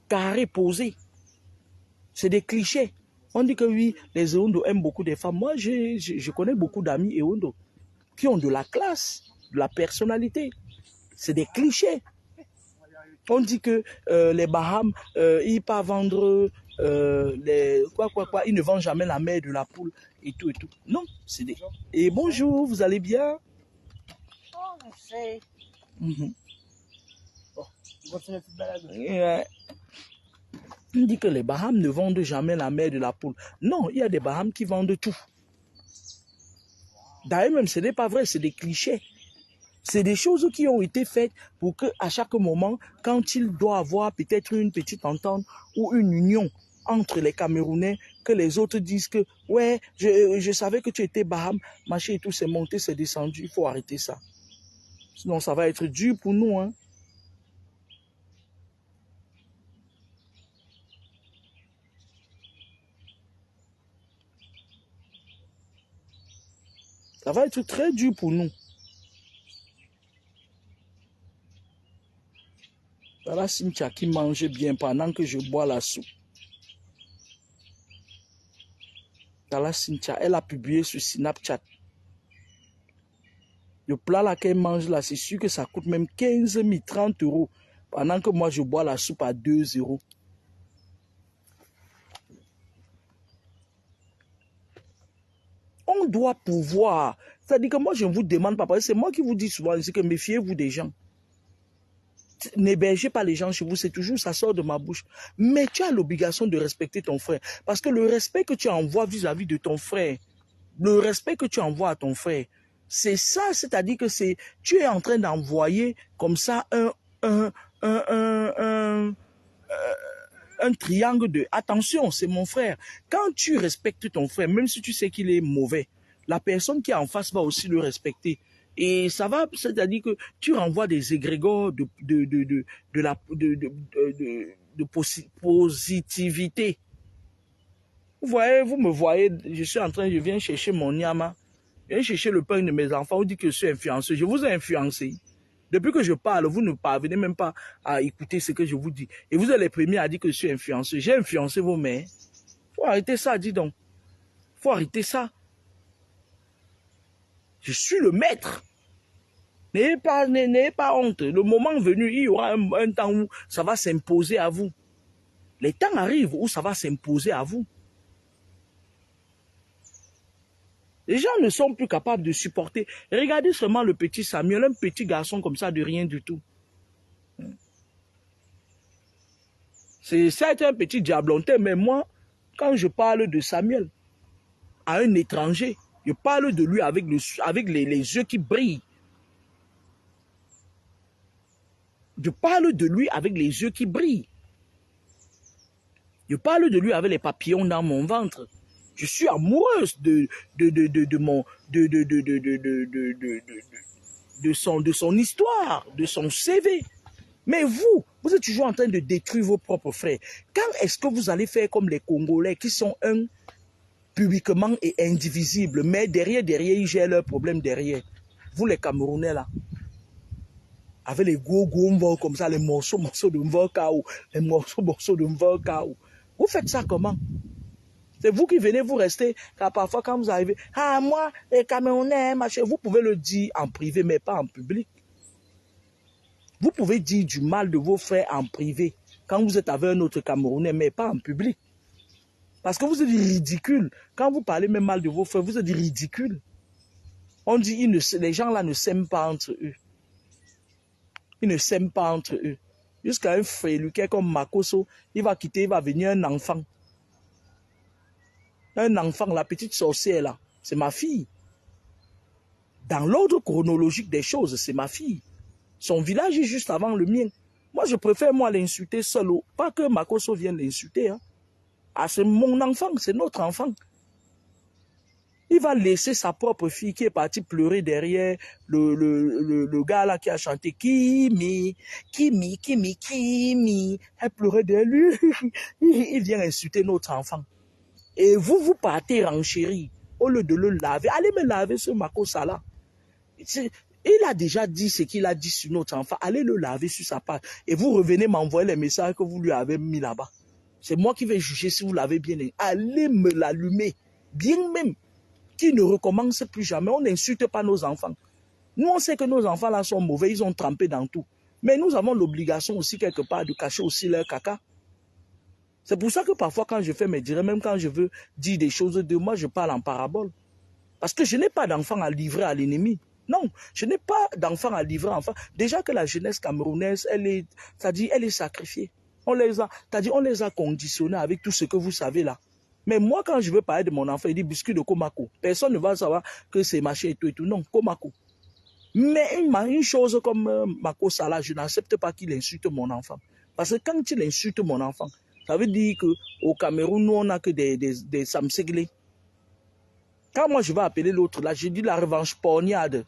Carrés posés. C'est des clichés. On dit que oui, les Eondo aiment beaucoup des femmes. Moi, je connais beaucoup d'amis Eondo qui ont de la classe, de la personnalité. C'est des clichés. On dit que les Bahames, ils peuvent vendre ils ne vendent jamais la mère de la poule et tout et tout. Non, c'est des... Et bonjour, vous allez bien? Oh, c'est... On dit que les Bahames ne vendent jamais la mère de la poule. Non, il y a des Bahames qui vendent tout. D'ailleurs, même, ce n'est pas vrai, c'est des clichés. C'est des choses qui ont été faites pour qu'à chaque moment, quand il doit avoir peut-être une petite entente ou une union entre les Camerounais, que les autres disent que, ouais, je savais que tu étais Baham, machin et tout, c'est monté, c'est descendu, il faut arrêter ça. Sinon, ça va être dur pour nous, hein. Ça va être très dur pour nous. Voilà Cynthia qui mange bien pendant que je bois la soupe. Voilà Cynthia, elle a publié sur Snapchat. Le plat là qu'elle mange là, c'est sûr que ça coûte même 15 000, 30 euros. Pendant que moi je bois la soupe à 2 euros. On doit pouvoir. C'est-à-dire que moi je ne vous demande pas, parce que c'est moi qui vous dis souvent, c'est que méfiez-vous des gens. N'hébergez pas les gens chez vous, c'est toujours, ça sort de ma bouche. Mais tu as l'obligation de respecter ton frère. Parce que le respect que tu envoies vis-à-vis de ton frère, le respect que tu envoies à ton frère, c'est ça, c'est-à-dire que tu es en train d'envoyer comme ça un triangle de attention, c'est mon frère. Quand tu respectes ton frère, même si tu sais qu'il est mauvais, la personne qui est en face va aussi le respecter. Et ça va, c'est-à-dire que tu renvoies des égrégores de positivité. Vous voyez, vous me voyez, je viens chercher mon nyama, je viens chercher le pain de mes enfants, vous dites que je suis influenceur. Je vous ai influencé. Depuis que je parle, vous ne parvenez même pas à écouter ce que je vous dis. Et vous êtes les premiers à dire que je suis influenceur. J'ai influencé vos mères. Faut arrêter ça, dis donc. Faut arrêter ça. Je suis le maître. N'ayez pas honte. Le moment venu, il y aura un temps où ça va s'imposer à vous. Les temps arrivent où ça va s'imposer à vous. Les gens ne sont plus capables de supporter. Regardez seulement le petit Samuel, un petit garçon comme ça de rien du tout. C'est un petit diablontin, mais moi, quand je parle de Samuel à un étranger, je parle de lui avec les yeux qui brillent. Je parle de lui avec les yeux qui brillent. Je parle de lui avec les papillons dans mon ventre. Je suis amoureuse de son histoire, de son CV. Mais vous êtes toujours en train de détruire vos propres frères. Quand est-ce que vous allez faire comme les Congolais qui sont publiquement et indivisibles, mais derrière, ils gèrent leurs problèmes derrière. Vous les Camerounais là, avec les gros mvok comme ça, les morceaux de mvok, les morceaux de mvok. Vous faites ça comment? C'est vous qui venez, vous restez, car parfois quand vous arrivez, ah moi, les Camerounais, machin, vous pouvez le dire en privé, mais pas en public. Vous pouvez dire du mal de vos frères en privé, quand vous êtes avec un autre Camerounais, mais pas en public. Parce que vous êtes ridicule. Quand vous parlez même mal de vos frères, vous êtes ridicule. On dit, les gens là ne s'aiment pas entre eux. Ils ne s'aiment pas entre eux. Jusqu'à un frère, comme Makoso, il va quitter, il va venir un enfant. Un enfant, la petite sorcière là, c'est ma fille. Dans l'ordre chronologique des choses, c'est ma fille. Son village est juste avant le mien. Moi, je préfère moi l'insulter seul. Pas que Makoso vienne l'insulter. Hein. Ah, c'est mon enfant, c'est notre enfant. Il va laisser sa propre fille qui est partie pleurer derrière le gars là qui a chanté Kimi, Kimi, Kimi, Kimi. Elle pleurait derrière lui. Il vient insulter notre enfant. Et vous partez renchérir au lieu de le laver. Allez me laver ce Makosa là. Il a déjà dit ce qu'il a dit sur notre enfant. Allez le laver sur sa page. Et vous revenez m'envoyer les messages que vous lui avez mis là-bas. C'est moi qui vais juger si vous l'avez bien. Allez me l'allumer. Bien même. Qui ne recommence plus jamais. On n'insulte pas nos enfants. Nous, on sait que nos enfants là sont mauvais. Ils ont trempé dans tout. Mais nous avons l'obligation aussi quelque part de cacher aussi leur caca. C'est pour ça que parfois quand je fais mes dires, même quand je veux dire des choses de moi, je parle en parabole. Parce que je n'ai pas d'enfant à livrer à l'ennemi. Non, je n'ai pas d'enfant à livrer à enfant. Déjà que la jeunesse camerounaise, elle est sacrifiée. On les a conditionnés avec tout ce que vous savez là. Mais moi, quand je veux parler de mon enfant, il dit biscuit de Komako. Personne ne va savoir que c'est machin et tout et tout. Non, Komako. Mais une chose comme Mako Salah, je n'accepte pas qu'il insulte mon enfant. Parce que quand il insulte mon enfant, ça veut dire qu'au Cameroun, nous, on n'a que des samséglés. Quand moi, je vais appeler l'autre, là, je dis la revanche porniade.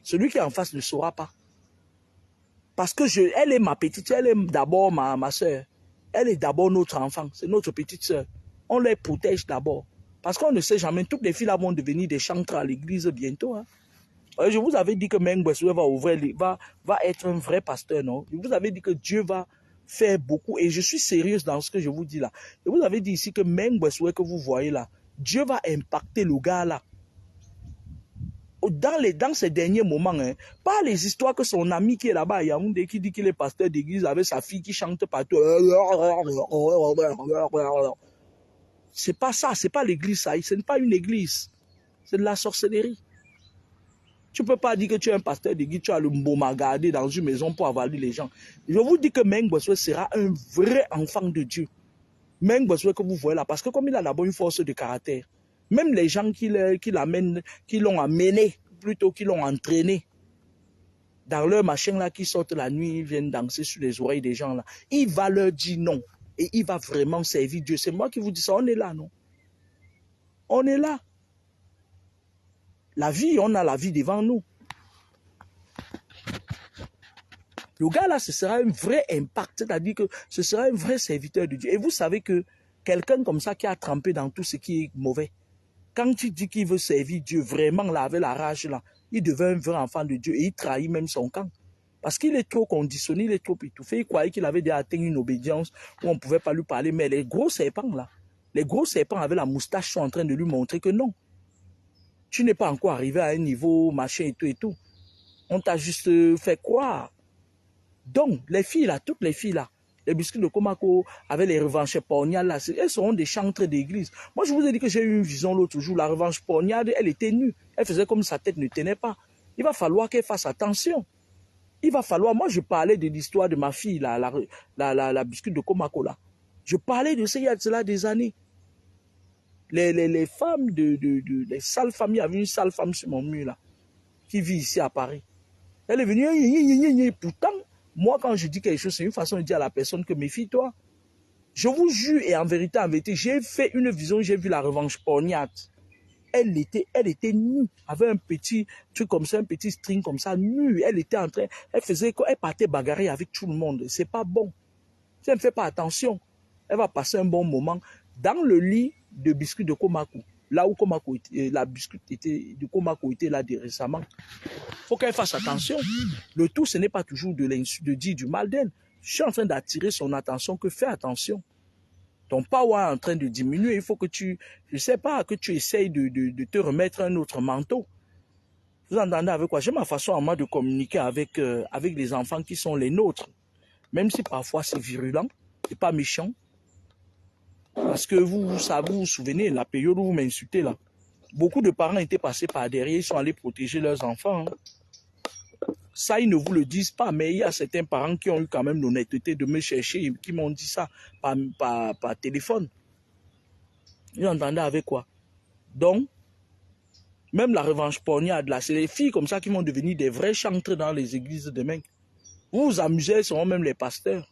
Celui qui est en face ne saura pas. Parce que elle est ma petite, elle est d'abord ma soeur. Elle est d'abord notre enfant, c'est notre petite soeur. On les protège d'abord. Parce qu'on ne sait jamais, toutes les filles là vont devenir des chantres à l'église bientôt. Hein. Je vous avais dit que Mengbesoué va être un vrai pasteur, non? Je vous avais dit que Dieu va faire beaucoup. Et je suis sérieuse dans ce que je vous dis là. Je vous avais dit ici que Mengbesoué que vous voyez là, Dieu va impacter le gars là. Dans ces derniers moments, hein, pas les histoires que son ami qui est là-bas à Yaoundé, qui dit qu'il est pasteur d'église avec sa fille qui chante partout. C'est pas ça, c'est pas l'église, ça. Ce n'est pas une église. C'est de la sorcellerie. Tu ne peux pas dire que tu es un pasteur d'église, tu as le mboma gardé dans une maison pour avaler les gens. Je vous dis que Mengbesoué sera un vrai enfant de Dieu. Mengbesoué que vous voyez là, parce que comme il a d'abord une force de caractère, même les gens qui l'ont amené, plutôt qui l'ont entraîné, dans leur machin là, qui sortent la nuit, ils viennent danser sur les oreilles des gens là, il va leur dire non. Et il va vraiment servir Dieu. C'est moi qui vous dis ça, on est là, non? On est là. La vie, on a la vie devant nous. Le gars là, ce sera un vrai impact, c'est-à-dire que ce sera un vrai serviteur de Dieu. Et vous savez que quelqu'un comme ça qui a trempé dans tout ce qui est mauvais, quand tu dis qu'il veut servir Dieu, vraiment là, avec la rage là, il devient un vrai enfant de Dieu et il trahit même son camp. Parce qu'il est trop conditionné, il est trop étouffé. Il croyait qu'il avait déjà atteint une obédience où on ne pouvait pas lui parler. Mais les gros serpents là, les gros serpents avec la moustache sont en train de lui montrer que non. Tu n'es pas encore arrivé à un niveau machin et tout et tout. On t'a juste fait croire. Donc, les filles là, toutes les filles là, les biscuits de Komako avec les revanches poignardes là, elles seront des chantres d'église. Moi, je vous ai dit que j'ai eu une vision l'autre jour. La revanche poignarde, elle était nue. Elle faisait comme sa tête ne tenait pas. Il va falloir qu'elle fasse attention. Il va falloir, moi je parlais de l'histoire de ma fille, la biscuit de Komako là. Je parlais de ça il y a de cela des années. Les femmes les sales femmes, il y avait une sale femme sur mon mur là, qui vit ici à Paris. Elle est venue, pourtant, moi quand je dis quelque chose, c'est une façon de dire à la personne que méfie-toi. Je vous jure et en vérité, j'ai fait une vision, j'ai vu la revanche poignarde. Elle était nue, avec un petit truc comme ça, un petit string comme ça, nue. Elle était en train, elle partait bagarrer avec tout le monde. C'est pas bon. Si elle ne fait pas attention, elle va passer un bon moment dans le lit de biscuit de Komako. Là où Komako était, la biscuit de Komako était là récemment. Il faut qu'elle fasse attention. Le tout, ce n'est pas toujours de dire du mal d'elle. Je suis en train d'attirer son attention que fais attention. Ton power est en train de diminuer, il faut que tu, je sais pas, que tu essayes de te remettre un autre manteau. Vous entendez avec quoi? J'ai ma façon à moi de communiquer avec les enfants qui sont les nôtres. Même si parfois c'est virulent, c'est pas méchant. Parce que vous vous souvenez, la période où vous m'insultez là, beaucoup de parents étaient passés par derrière, ils sont allés protéger leurs enfants. Hein. Ça, ils ne vous le disent pas, mais il y a certains parents qui ont eu quand même l'honnêteté de me chercher, qui m'ont dit ça par téléphone. Vous entendez avec quoi? Donc, même la revanche poignarde, là, c'est les filles comme ça qui vont devenir des vrais chantres dans les églises demain. Vous vous amusez, elles seront même les pasteurs.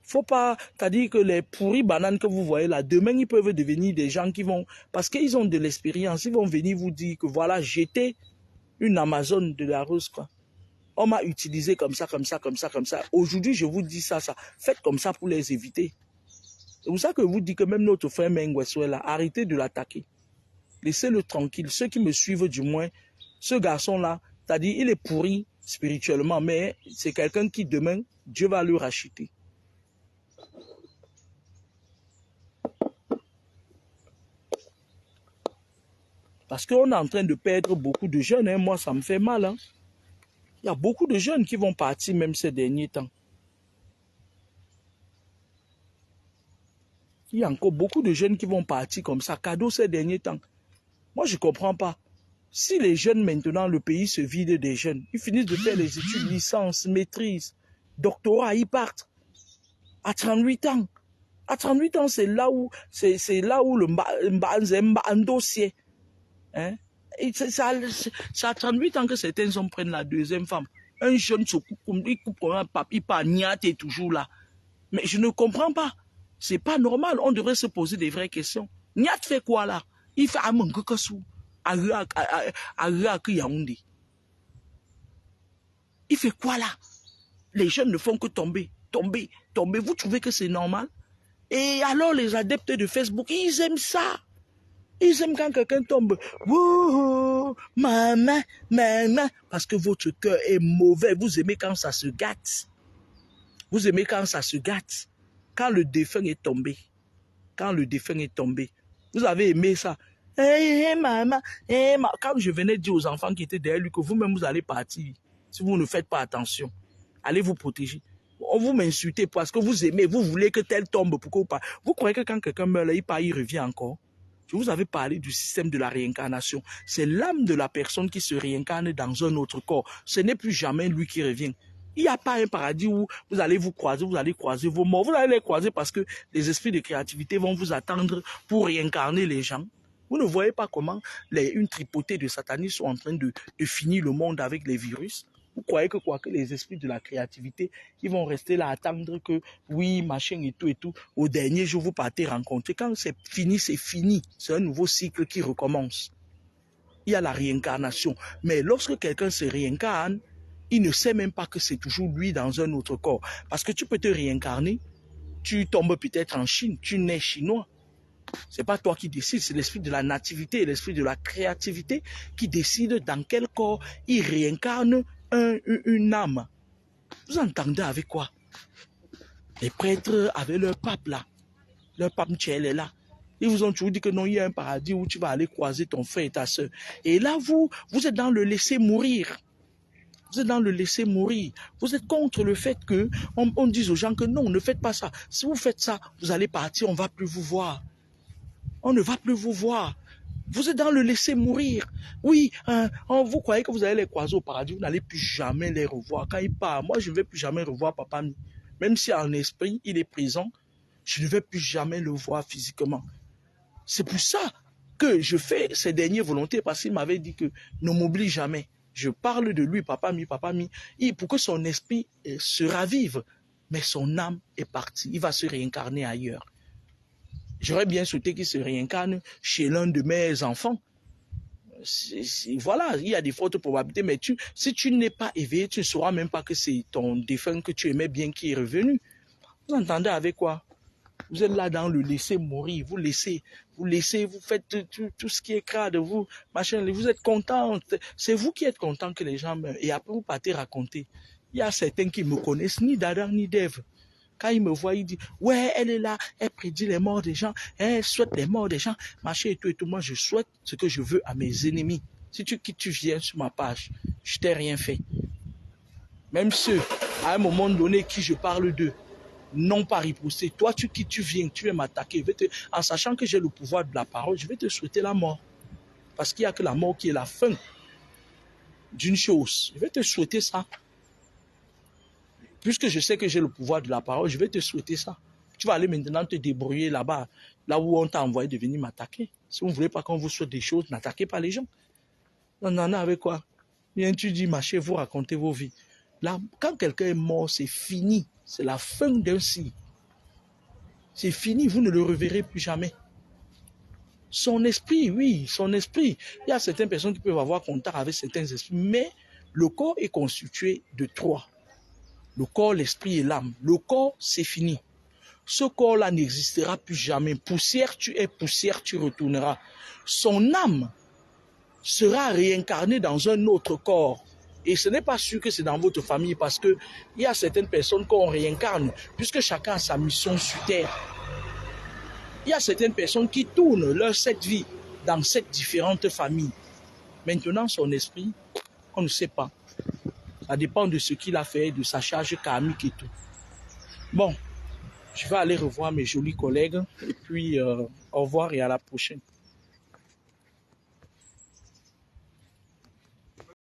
Faut pas, c'est-à-dire que les pourris bananes que vous voyez là, demain, ils peuvent devenir des gens qui vont, parce qu'ils ont de l'expérience, ils vont venir vous dire que voilà, j'étais une Amazone de la rose, quoi. On m'a utilisé comme ça, comme ça, comme ça, comme ça. Aujourd'hui, je vous dis ça. Faites comme ça pour les éviter. C'est pour ça que je vous dis que même notre frère Mengweswe là, arrêtez de l'attaquer. Laissez-le tranquille. Ceux qui me suivent du moins, ce garçon-là, c'est-à-dire il est pourri spirituellement, mais c'est quelqu'un qui demain, Dieu va le racheter. Parce qu'on est en train de perdre beaucoup de jeunes. Hein. Moi, ça me fait mal. Hein. Il y a beaucoup de jeunes qui vont partir même ces derniers temps. Il y a encore beaucoup de jeunes qui vont partir comme ça, cadeau ces derniers temps. Moi, je ne comprends pas. Si les jeunes maintenant, le pays se vide des jeunes, ils finissent de faire les études, licence, maîtrise, doctorat, ils partent. À 38 ans. À 38 ans, c'est là où le dossier. Hein? C'est à 38 ans que certains hommes prennent la deuxième femme. Un jeune se coupe, il coupe comme un papier, pas niat est toujours là. Mais je ne comprends pas. C'est pas normal. On devrait se poser des vraies questions. Niat fait quoi là? Il fait un kassou. Yaoundé. Il fait quoi là? Les jeunes ne font que tomber, tomber, tomber. Vous trouvez que c'est normal? Et alors les adeptes de Facebook, ils aiment ça. Ils aiment quand quelqu'un tombe. Wouhou, maman, maman. Parce que votre cœur est mauvais. Vous aimez quand ça se gâte. Vous aimez quand ça se gâte. Quand le défunt est tombé. Quand le défunt est tombé. Vous avez aimé ça. Hey, maman, hey, quand je venais dire aux enfants qui étaient derrière lui que vous-même vous allez partir. Si vous ne faites pas attention. Allez vous protéger. On vous m'insultez parce que vous aimez. Vous voulez que tel tombe. Pourquoi pas? Vous croyez que quand quelqu'un meurt, il revient encore? Je vous avais parlé du système de la réincarnation. C'est l'âme de la personne qui se réincarne dans un autre corps. Ce n'est plus jamais lui qui revient. Il n'y a pas un paradis où vous allez vous croiser, vous allez croiser vos morts. Vous allez les croiser parce que les esprits de créativité vont vous attendre pour réincarner les gens. Vous ne voyez pas comment une tripotée de satanistes sont en train de finir le monde avec les virus? Vous croyez que quoi que les esprits de la créativité, ils vont rester là à attendre que oui, machin et tout, au dernier jour, vous partez rencontrer. Quand c'est fini, c'est fini. C'est un nouveau cycle qui recommence. Il y a la réincarnation. Mais lorsque quelqu'un se réincarne, il ne sait même pas que c'est toujours lui dans un autre corps. Parce que tu peux te réincarner, tu tombes peut-être en Chine, tu nais chinois. C'est pas toi qui décides, c'est l'esprit de la nativité, l'esprit de la créativité qui décide dans quel corps il réincarne une âme. Vous entendez avec quoi? Les prêtres avec leur pape là, leur pape Michel est là. Ils vous ont toujours dit que non, il y a un paradis où tu vas aller croiser ton frère et ta soeur. Et là, vous êtes dans le laisser mourir. Vous êtes dans le laisser mourir. Vous êtes contre le fait que on dise aux gens que non, ne faites pas ça. Si vous faites ça, vous allez partir, on ne va plus vous voir. On ne va plus vous voir. Vous êtes dans le laisser mourir. Oui, vous croyez que vous allez les croiser au paradis, vous n'allez plus jamais les revoir. Quand il part, moi je ne vais plus jamais revoir papa. Même si en esprit, il est présent, je ne vais plus jamais le voir physiquement. C'est pour ça que je fais ces dernières volontés, parce qu'il m'avait dit que ne m'oublie jamais. Je parle de lui, papa mi, pour que son esprit se ravive. Mais son âme est partie. Il va se réincarner ailleurs. J'aurais bien souhaité qu'il se réincarne chez l'un de mes enfants. Voilà, il y a des fortes probabilités, mais si tu n'es pas éveillé, tu ne sauras même pas que c'est ton défunt que tu aimais bien qui est revenu. Vous entendez avec quoi? Vous êtes là dans le laisser mourir, vous faites tout ce qui est crade, vous êtes content, c'est vous qui êtes content que les gens meurent. Et après vous partez raconter. Il y a certains qui me connaissent, ni d'Adam ni d'Ève. Quand ils me voient, ils disent, ouais, elle est là, elle prédit les morts des gens, elle souhaite les morts des gens, machin et tout. Moi, je souhaite ce que je veux à mes ennemis. Si tu viens sur ma page, je t'ai rien fait. Même ceux, à un moment donné, qui je parle d'eux, non pas riposter. Toi, tu viens, tu viens m'attaquer. En sachant que j'ai le pouvoir de la parole, je vais te souhaiter la mort. Parce qu'il n'y a que la mort qui est la fin d'une chose. Je vais te souhaiter ça. Puisque je sais que j'ai le pouvoir de la parole, je vais te souhaiter ça. Tu vas aller maintenant te débrouiller là-bas, là où on t'a envoyé de venir m'attaquer. Si vous ne voulez pas qu'on vous souhaite des choses, n'attaquez pas les gens. On en a avec quoi? Viens, tu dis, machez, vous racontez vos vies. Là, quand quelqu'un est mort, c'est fini. C'est la fin d'un cycle. C'est fini, vous ne le reverrez plus jamais. Son esprit, oui, son esprit. Il y a certaines personnes qui peuvent avoir contact avec certains esprits, mais le corps est constitué de trois. Le corps, l'esprit et l'âme. Le corps, c'est fini. Ce corps-là n'existera plus jamais. Poussière, tu es poussière, tu retourneras. Son âme sera réincarnée dans un autre corps. Et ce n'est pas sûr que c'est dans votre famille parce qu'il y a certaines personnes qu'on réincarne, puisque chacun a sa mission sur terre. Il y a certaines personnes qui tournent leur cette vie dans 7 différentes familles. Maintenant, son esprit, on ne sait pas. Ça dépend de ce qu'il a fait, de sa charge karmique et tout. Bon, je vais aller revoir mes jolis collègues et puis au revoir et à la prochaine.